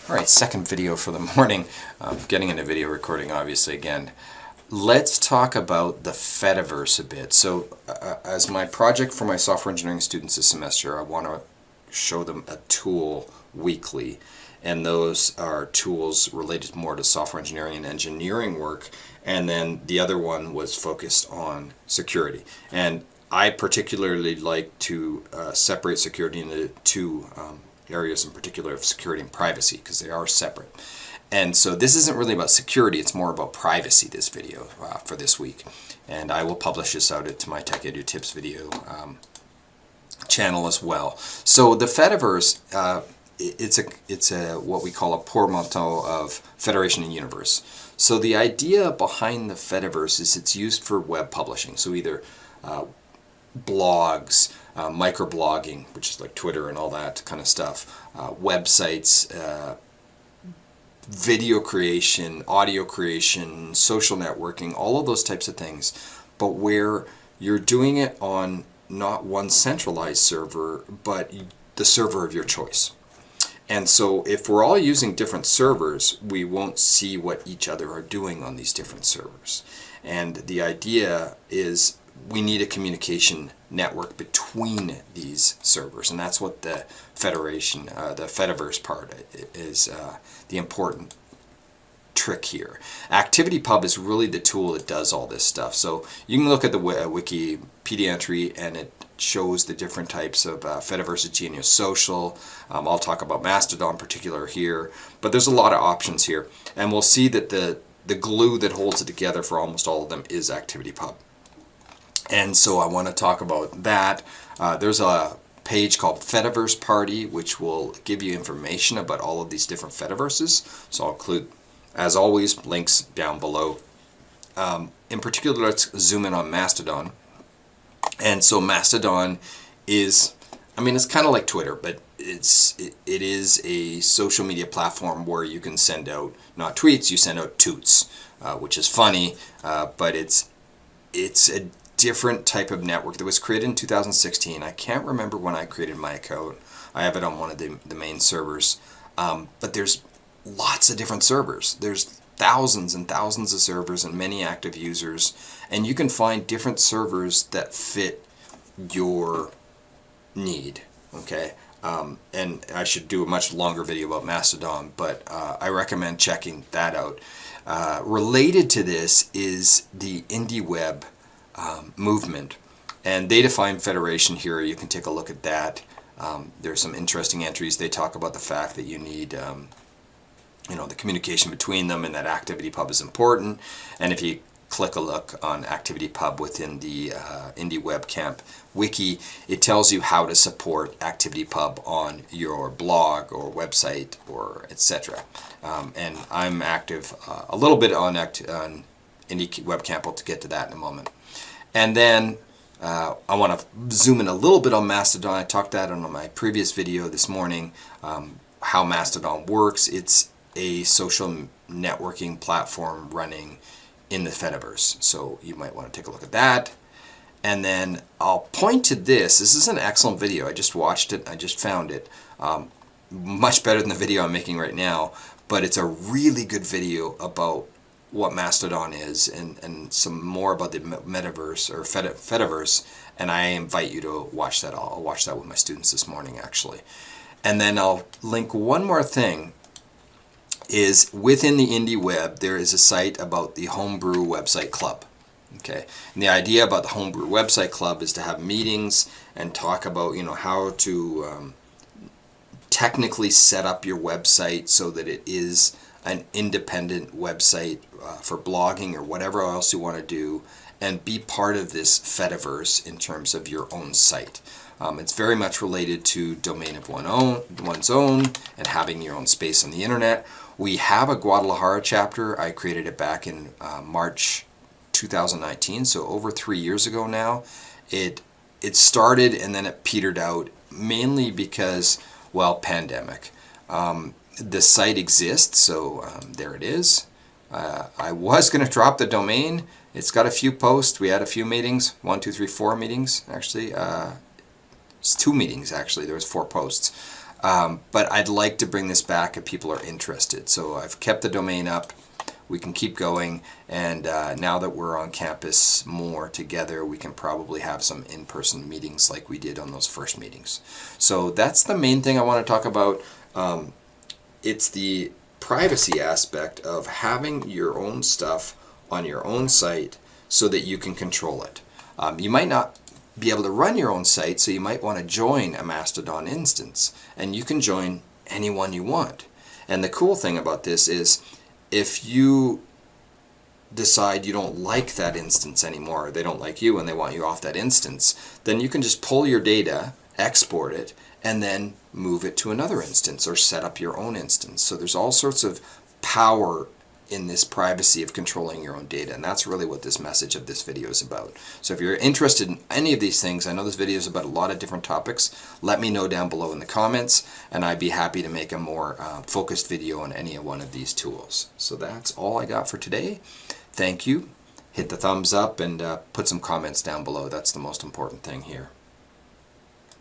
Alright, second video for the morning. Getting into video recording obviously again. Let's talk about the Fediverse a bit. So as my project for my software engineering students this semester, I want to show them a tool weekly. And those are tools related more to software engineering and engineering work. And then the other one was focused on security. And I particularly like to separate security into two areas in particular of security and privacy, because they are separate. And so this isn't really about security, it's more about privacy, this video for this week. And I will publish this out to my TechEduTips video channel as well. So the Fediverse, it's a what we call a portmanteau of Federation and Universe. So the idea behind the Fediverse is it's used for web publishing. So either blogs, microblogging, which is like Twitter and all that kind of stuff, websites, video creation, audio creation, social networking, all of those types of things, but where you're doing it on not one centralized server, but the server of your choice. And so if we're all using different servers, we won't see what each other are doing on these different servers. And the idea is we need a communication network between these servers, and that's what the Federation, the Fediverse part is the important trick here. ActivityPub is really the tool that does all this stuff. So you can look at the Wikipedia entry, and it shows the different types of Fediverse, Genius Social. I'll talk about Mastodon in particular here, but there's a lot of options here, and we'll see that the glue that holds it together for almost all of them is ActivityPub. And so I want to talk about that. There's a page called Fediverse Party, which will give you information about all of these different Fediverses. So I'll include, as always, links down below. In particular, let's zoom in on Mastodon. And so Mastodon is, I mean, it's kind of like Twitter, but it is a social media platform where you can send out, not tweets, you send out toots, which is funny, but it's a different type of network that was created in 2016. I can't remember when I created my account. I have it on one of the main servers, but there's lots of different servers. There's thousands and thousands of servers and many active users, and you can find different servers that fit your need. Okay, and I should do a much longer video about Mastodon, but I recommend checking that out. Related to this is the indie web movement, and they define Federation here. You can take a look at that. There's some interesting entries. They talk about the fact that you need the communication between them, and that ActivityPub is important. And if you click a look on ActivityPub within the Indie Web Camp wiki, it tells you how to support ActivityPub on your blog or website or etc. And I'm active a little bit on Indie Web Camp. We'll get to that in a moment. And then I want to zoom in a little bit on Mastodon. I talked that on my previous video this morning, how Mastodon works. It's a social networking platform running in the Fediverse. So you might want to take a look at that. And then I'll point to this. This is an excellent video. I just watched it. I just found it. Much better than the video I'm making right now. But it's a really good video about what Mastodon is, and some more about the metaverse or Fediverse, and I invite you to watch that. I'll watch that with my students this morning actually. And then I'll link one more thing. Is within the indie web there is a site about the Homebrew website club. Okay, and the idea about the Homebrew website club is to have meetings and talk about how to technically set up your website so that it is an independent website for blogging or whatever else you want to do, and be part of this Fediverse in terms of your own site. It's very much related to domain of one's own and having your own space on the internet. We have a Guadalajara chapter. I created it back in March 2019, so over 3 years ago now. It started and then it petered out, mainly because, well, pandemic. The site exists, so there it is. I was going to drop the domain. It's got a few posts. We had a few meetings, 1, 2, 3, 4 meetings actually. It's 2 meetings actually. There was 4 posts. But I'd like to bring this back if people are interested. So I've kept the domain up. We can keep going, and now that we're on campus more together, we can probably have some in-person meetings like we did on those first meetings. So that's the main thing I want to talk about. It's the privacy aspect of having your own stuff on your own site so that you can control it. You might not be able to run your own site, so you might want to join a Mastodon instance, and you can join anyone you want. And the cool thing about this is, if you decide you don't like that instance anymore, or they don't like you and they want you off that instance, then you can just pull your data, export it, and then move it to another instance or set up your own instance. So there's all sorts of power in this privacy of controlling your own data, and that's really what this message of this video is about. So if you're interested in any of these things, I know this video is about a lot of different topics, let me know down below in the comments, and I'd be happy to make a more focused video on any one of these tools. So that's all I got for today. Thank you. Hit the thumbs up and put some comments down below. That's the most important thing here.